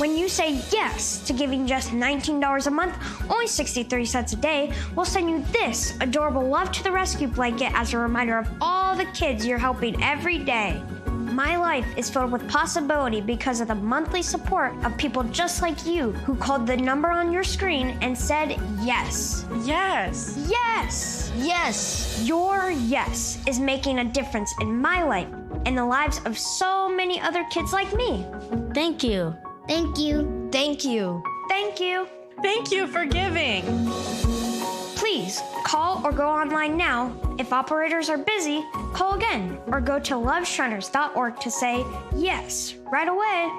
When you say yes to giving just $19 a month, only 63 cents a day, we'll send you this adorable Love to the Rescue blanket as a reminder of all the kids you're helping every day. My life is filled with possibility because of the monthly support of people just like you who called the number on your screen and said yes. Yes. Yes. Yes. Your yes is making a difference in my life and the lives of so many other kids like me. Thank you. Thank you. Thank you. Thank you. Thank you for giving. Please call or go online now. If operators are busy, call again or go to loveshriners.org to say yes right away.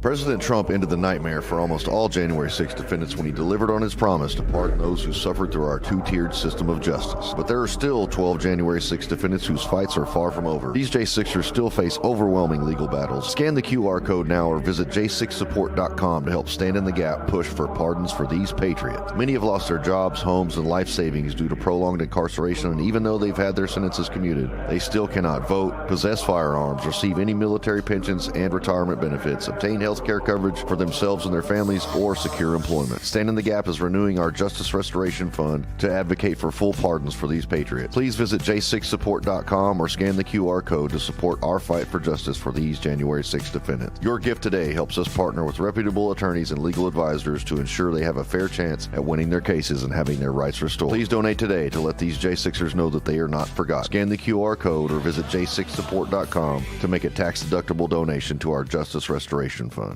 President Trump ended the nightmare for almost all January 6 defendants when he delivered on his promise to pardon those who suffered through our two-tiered system of justice. But there are still 12 January 6 defendants whose fights are far from over. These J6ers still face overwhelming legal battles. Scan the QR code now or visit j6support.com to help stand in the gap push for pardons for these patriots. Many have lost their jobs, homes, and life savings due to prolonged incarceration, and even though they've had their sentences commuted, they still cannot vote, possess firearms, receive any military pensions and retirement benefits, obtain health care coverage for themselves and their families, or secure employment. Stand in the Gap is renewing our Justice Restoration Fund to advocate for full pardons for these patriots. Please visit j6support.com or scan the QR code to support our fight for justice for these January 6 defendants. Your gift today helps us partner with reputable attorneys and legal advisors to ensure they have a fair chance at winning their cases and having their rights restored. Please donate today to let these J6ers know that they are not forgotten. Scan the QR code or visit j6support.com to make a tax-deductible donation to our Justice Restoration Fund.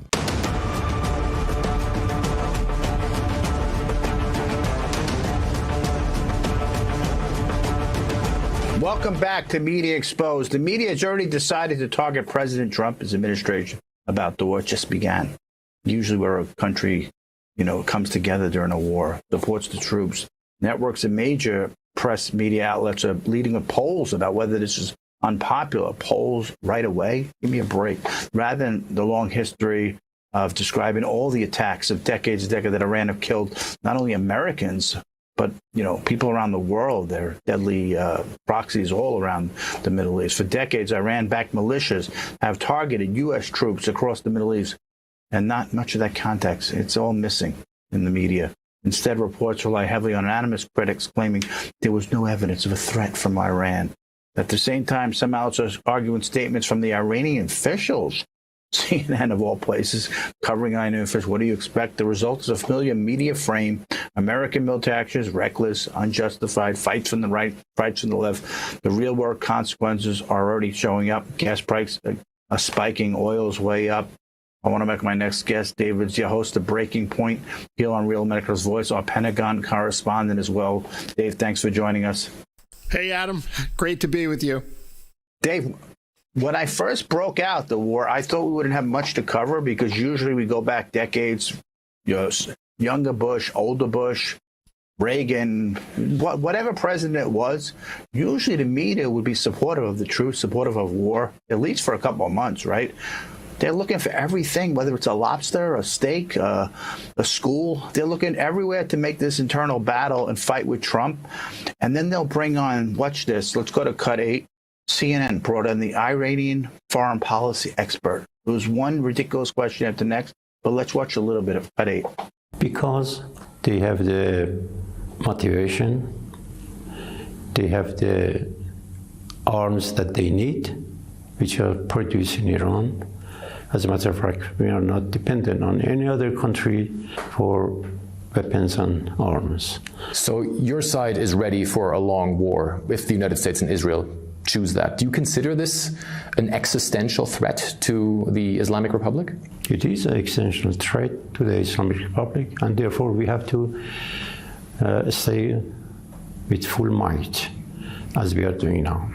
Welcome back to Media Exposed. The media has already decided to target President Trump, his administration, about the war. It just began. Usually where a country, comes together during a war, supports the troops. Networks and major press media outlets are leading with polls about whether this is unpopular. Polls right away? Give me a break. Rather than the long history of describing all the attacks of decades that Iran have killed not only Americans, but, people around the world. They're deadly proxies all around the Middle East. For decades, Iran-backed militias have targeted U.S. troops across the Middle East, and not much of that context. It's all missing in the media. Instead, reports rely heavily on anonymous critics claiming there was no evidence of a threat from Iran. At the same time, some outlets are arguing statements from the Iranian officials. CNN, of all places, covering Iranian officials. What do you expect? The result is a familiar media frame. American military actions, reckless, unjustified, fights from the right, fights from the left. The real-world consequences are already showing up. Gas prices are spiking. Oil's way up. I want to make my next guest, David, your host of Breaking Point, here on Real America's Voice, our Pentagon correspondent as well. Dave, thanks for joining us. Hey, Adam. Great to be with you. Dave, when I first broke out the war, I thought we wouldn't have much to cover because usually we go back decades, younger Bush, older Bush, Reagan, whatever president it was, usually the media would be supportive of the truth, supportive of war, at least for a couple of months, right? They're looking for everything, whether it's a lobster, a steak, a school. They're looking everywhere to make this internal battle and fight with Trump. And then they'll bring on, watch this, let's go to cut 8. CNN brought in the Iranian foreign policy expert. It was one ridiculous question after the next, but let's watch a little bit of cut 8. Because they have the motivation, they have the arms that they need, which are produced in Iran. As a matter of fact, we are not dependent on any other country for weapons and arms. So your side is ready for a long war if the United States and Israel choose that. Do you consider this an existential threat to the Islamic Republic? It is an existential threat to the Islamic Republic, and therefore we have to stay with full might, as we are doing now.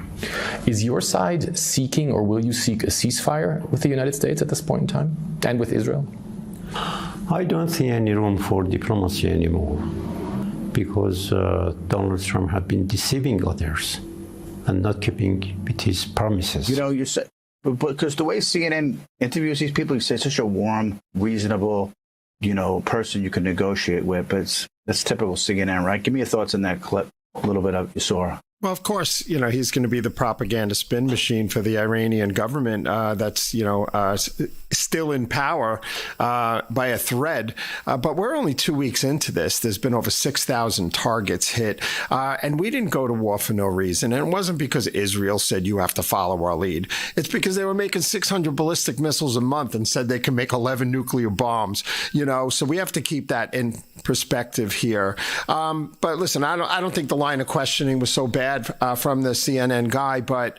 Is your side seeking, or will you seek, a ceasefire with the United States at this point in time, and with Israel? I don't see any room for diplomacy anymore, because Donald Trump has been deceiving others and not keeping with his promises. You said, because the way CNN interviews these people, you say such a warm, reasonable, person you can negotiate with, but that's typical CNN, right? Give me your thoughts on that clip, a little bit of you saw. Well, of course, he's going to be the propaganda spin machine for the Iranian government that's, still in power by a thread. But we're only 2 weeks into this. There's been over 6,000 targets hit. And we didn't go to war for no reason. And it wasn't because Israel said you have to follow our lead. It's because they were making 600 ballistic missiles a month and said they can make 11 nuclear bombs. So we have to keep that in perspective here. But listen, I don't think the line of questioning was so bad bad from the CNN guy, but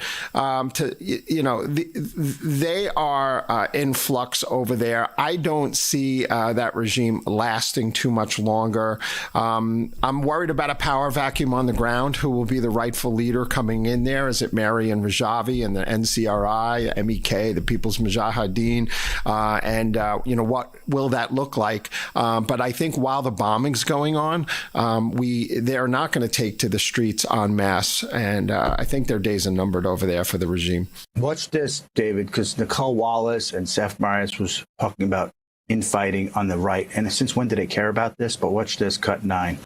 they are in flux over there. I don't see that regime lasting too much longer. I'm worried about a power vacuum on the ground. Who will be the rightful leader coming in there? Is it Mariam Rajavi and the NCRI, MEK, the People's Mujahideen? What will that look like? But I think while the bombing's going on, they're not going to take to the streets en masse, and I think their days are numbered over there for the regime. Watch this, David, because Nicole Wallace and Seth Meyers was talking about infighting on the right. And since when did they care about this? But watch this, cut 9.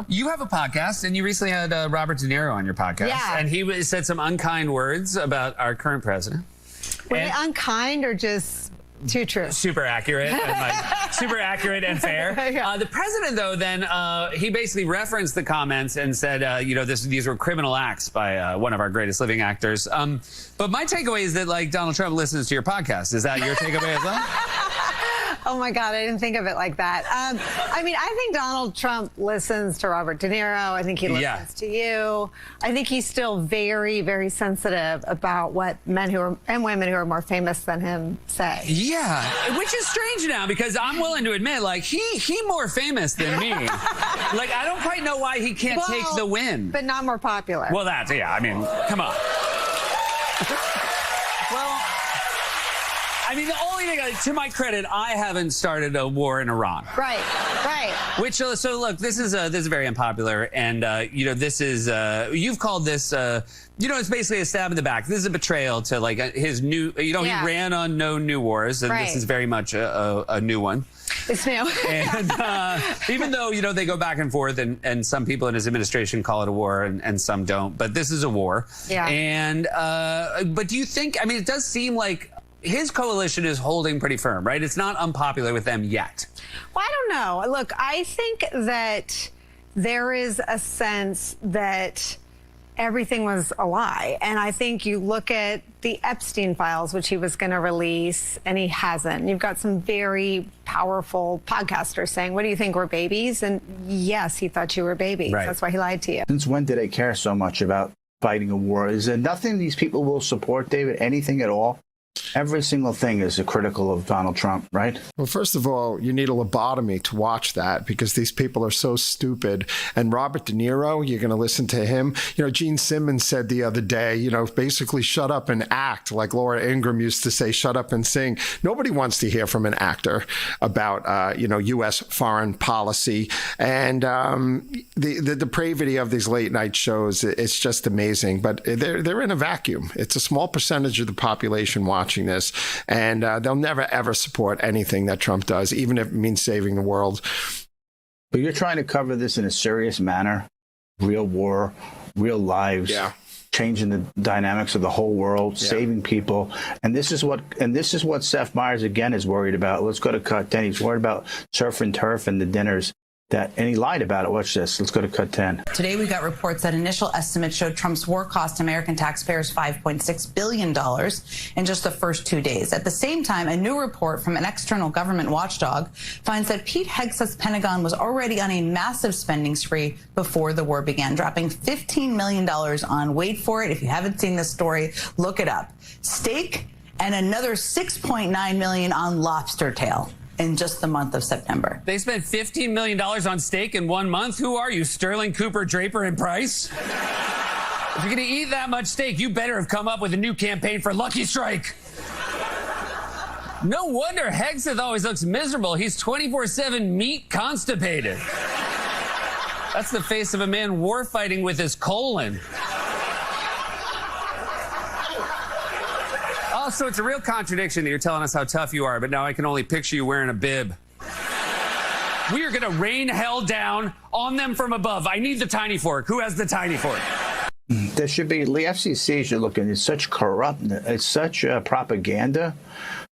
You have a podcast, and you recently had Robert De Niro on your podcast. Yeah. And he said some unkind words about our current president. Were they unkind or just too true? Super accurate and super accurate and fair. Yeah. The president, though, then he basically referenced the comments and said, these were criminal acts by one of our greatest living actors. But my takeaway is that, Donald Trump listens to your podcast. Is that your takeaway as well? Oh, my God, I didn't think of it like that. I think Donald Trump listens to Robert De Niro. I think he listens to you. I think he's still very, very sensitive about what men and women who are more famous than him say. Yeah, which is strange now because I'm willing to admit, he more famous than me. I don't quite know why he can't take the win. But not more popular. Well, come on. The only thing, to my credit, I haven't started a war in Iran. Right. Which, so look, this is very unpopular, and this is you've called this, it's basically a stab in the back. This is a betrayal to his new, he ran on no new wars, and this is very much a new one. It's new. And even though, they go back and forth, and some people in his administration call it a war and some don't, but this is a war. Yeah. And, but do you think, it does seem like his coalition is holding pretty firm, right? It's not unpopular with them yet. Well, I don't know. Look, I think that there is a sense that everything was a lie. And I think you look at the Epstein files, which he was going to release, and he hasn't. You've got some very powerful podcasters saying, what do you think, we're babies? And yes, he thought you were babies. Right. That's why he lied to you. Since when did they care so much about fighting a war? Is there nothing these people will support, David? Anything at all? Every single thing is critical of Donald Trump, right? Well, first of all, you need a lobotomy to watch that because these people are so stupid. And Robert De Niro, you're going to listen to him. Gene Simmons said the other day, basically shut up and act, like Laura Ingraham used to say, shut up and sing. Nobody wants to hear from an actor about, U.S. foreign policy. And the depravity of these late night shows, it's just amazing. But they're in a vacuum. It's a small percentage of the population watching this, and they'll never ever support anything that Trump does, even if it means saving the world. But you're trying to cover this in a serious manner, real war, real lives, changing the dynamics of the whole world, saving people, and this is what Seth Meyers again is worried about. Let's go to cut 10. He's worried about surf and turf and the dinners. And he lied about it. Watch this. Let's go to cut 10. Today, we got reports that initial estimates showed Trump's war cost American taxpayers $5.6 billion in just the first 2 days. At the same time, a new report from an external government watchdog finds that Pete Hegseth's Pentagon was already on a massive spending spree before the war began, dropping $15 million on, wait for it, if you haven't seen this story, look it up, steak, and another $6.9 million on lobster tail in just the month of September. They spent $15 million on steak in 1 month? Who are you, Sterling, Cooper, Draper, and Price? If you're going to eat that much steak, you better have come up with a new campaign for Lucky Strike. No wonder Hegseth always looks miserable. He's 24/7 meat constipated. That's the face of a man war fighting with his colon. Also, it's a real contradiction that you're telling us how tough you are, but now I can only picture you wearing a bib. We are going to rain hell down on them from above. I need the tiny fork. Who has the tiny fork? There should be, the FCC should look at it. It's such it's such propaganda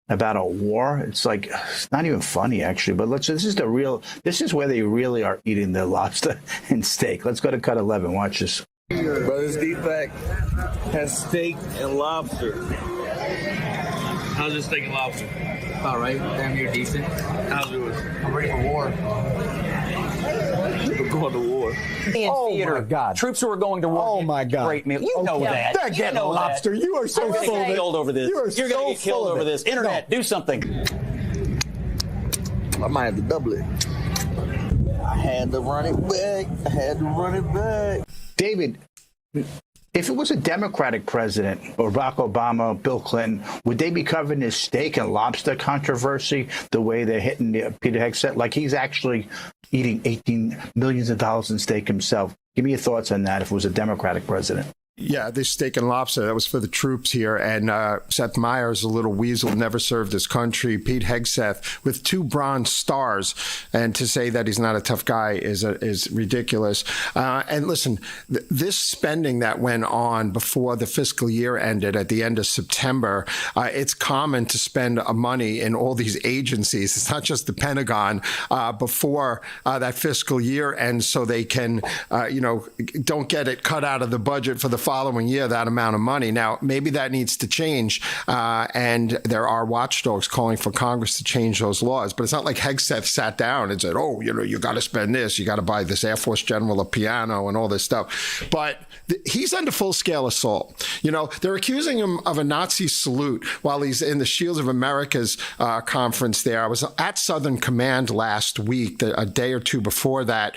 about a war. It's not even funny, actually. But this is where they really are eating their lobster and steak. Let's go to cut 11. Watch this. Brothers Defect has steak and lobster. How's your steak and lobster? All right. Damn near decent. How's yours? I'm ready for war. We're going to war. In theater. My God. Troops who are going to war. Oh my God. Great meal. You know that. They're getting you know lobster. That. You are so full of it. Killed over this. You're so going to get killed over this. Internet, do something. I might have to double it. I had to run it back. David, if it was a Democratic president, or Barack Obama, Bill Clinton, would they be covering this steak and lobster controversy the way they're hitting Peter Hegseth? Like he's actually eating $18 million in steak himself. Give me your thoughts on that if it was a Democratic president. Yeah, this steak and lobster, that was for the troops here. And Seth Meyers, a little weasel, never served his country. Pete Hegseth with 2 Bronze Stars. And to say that he's not a tough guy is ridiculous. And listen, this spending that went on before the fiscal year ended at the end of September, it's common to spend money in all these agencies. It's not just the Pentagon before that fiscal year ends so they can, don't get it cut out of the budget for the following year, that amount of money. Now, maybe that needs to change, and there are watchdogs calling for Congress to change those laws. But it's not like Hegseth sat down and said, oh, you got to spend this. You got to buy this Air Force general a piano and all this stuff. But he's under full-scale assault. They're accusing him of a Nazi salute while he's in the Shields of America's conference there. I was at Southern Command last week, a day or two before that,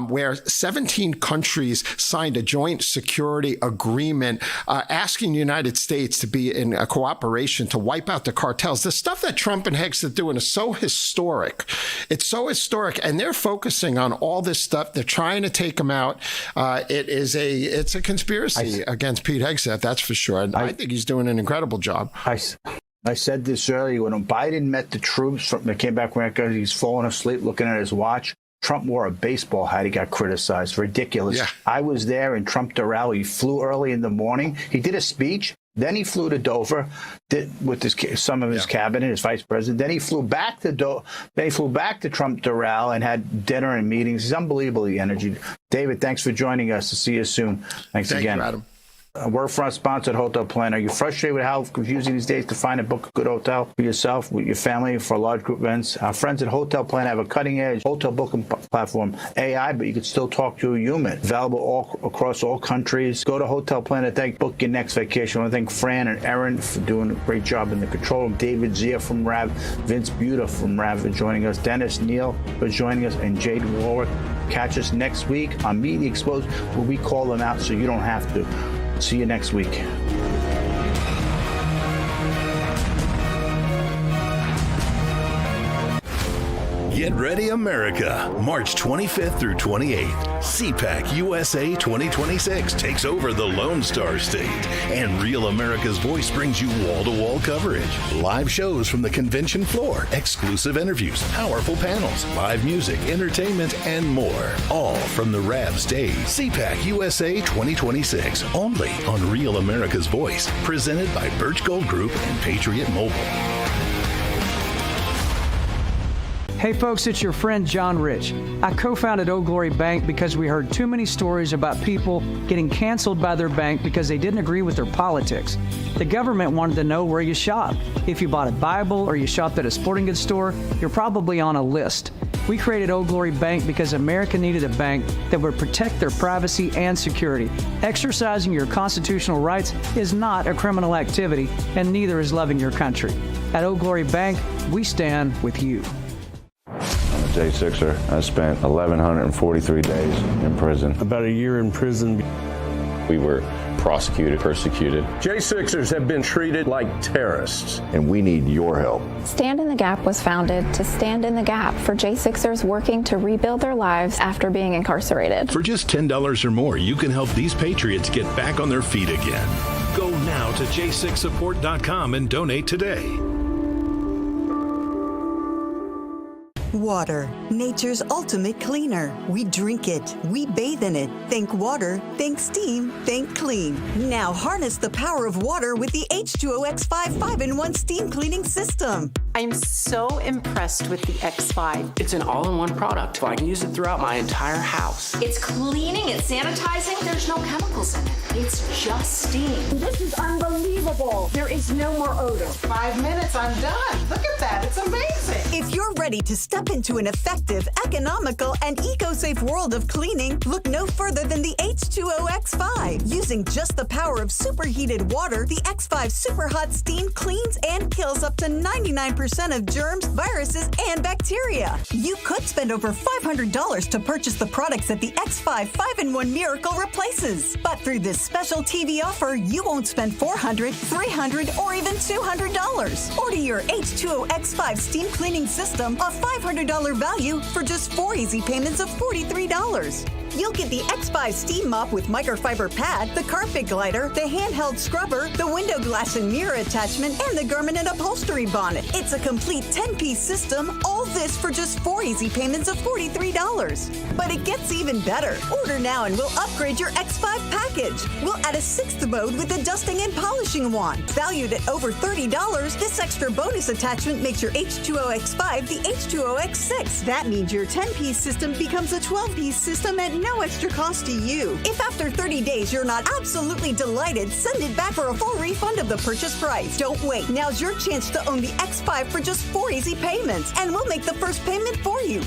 where 17 countries signed a joint security agreement asking the United States to be in a cooperation to wipe out the cartels. The stuff that Trump and Hicks are doing is so historic. It's so historic, and they're focusing on all this stuff. They're trying to take him out. It's a conspiracy against Pete Hegseth, that's for sure. And I think he's doing an incredible job. I said this earlier when Biden met the troops that came back when he's falling asleep looking at his watch. Trump wore a baseball hat. He got criticized. Ridiculous. Yeah. I was there in Trump Doral. He flew early in the morning. He did a speech. Then he flew to Dover with some of his cabinet, his vice president. Then he flew back to Trump Doral and had dinner and meetings. He's unbelievably energy. David, thanks for joining us. To see you soon. Thank again. You, Adam. We're from sponsored Hotel Plan. Are you frustrated with how confusing these days to find and book a good hotel for yourself, with your family, for large group events? Our friends at Hotel Plan have a cutting-edge hotel booking platform, AI, but you can still talk to a human. Available across all countries. Go to Hotel Plan to book your next vacation. I want to thank Fran and Erin for doing a great job in the control room. David Zia from RAV, Vince Buda from RAV for joining us, Dennis Neal for joining us, and Jade Warwick. Catch us next week on Media Exposed, where we call them out so you don't have to. See you next week. Get Ready America, March 25th through 28th. CPAC USA 2026 takes over the Lone Star State, and Real America's Voice brings you wall-to-wall coverage. Live shows from the convention floor, exclusive interviews, powerful panels, live music, entertainment, and more. All from the RAV stage. CPAC USA 2026, only on Real America's Voice, presented by Birch Gold Group and Patriot Mobile. Hey folks, it's your friend John Rich. I co-founded Old Glory Bank because we heard too many stories about people getting canceled by their bank because they didn't agree with their politics. The government wanted to know where you shopped. If you bought a Bible or you shopped at a sporting goods store, you're probably on a list. We created Old Glory Bank because America needed a bank that would protect their privacy and security. Exercising your constitutional rights is not a criminal activity, and neither is loving your country. At Old Glory Bank, we stand with you. I'm a J6er. I spent 1,143 days in prison. About a year in prison. We were prosecuted, persecuted. J6ers have been treated like terrorists. And we need your help. Stand in the Gap was founded to stand in the gap for J6ers working to rebuild their lives after being incarcerated. For just $10 or more, you can help these patriots get back on their feet again. Go now to j6support.com and donate today. Water, nature's ultimate cleaner. We drink it, we bathe in it. Think water, think steam, think clean. Now harness the power of water with the H2O X5 5-in-1 steam cleaning system. I'm so impressed with the X5. It's an all-in-one product, so I can use it throughout my entire house. It's cleaning, it's sanitizing, there's no chemicals in it. It's just steam. This is unbelievable. There is no more odor. 5 minutes, I'm done. Look at that, it's amazing. If you're ready to step into an effective, economical, and eco-safe world of cleaning, look no further than the H2O X5. Using just the power of superheated water, the X5 Super Hot Steam cleans and kills up to 99% of germs, viruses, and bacteria. You could spend over $500 to purchase the products that the X5 5-in-1 Miracle replaces. But through this special TV offer, you won't spend $400, $300, or even $200. Order your H2O X5 Steam Cleaning System, a $500 value, for just 4 easy payments of $43. You'll get the X5 Steam Mop with microfiber pad, the carpet glider, the handheld scrubber, the window glass and mirror attachment, and the garment and upholstery bonnet. It's a complete 10-piece system, all this for just 4 easy payments of $43. But it gets even better. Order now and we'll upgrade your X5 package. We'll add a 6th mode with a dusting and polishing wand. Valued at over $30, this extra bonus attachment makes your H2O X5 the H2O X6. That means your 10-piece system becomes a 12-piece system at no extra cost to you. If after 30 days you're not absolutely delighted, send it back for a full refund of the purchase price. Don't wait. Now's your chance to own the X5 for just 4 easy payments, and we'll make the first payment for you.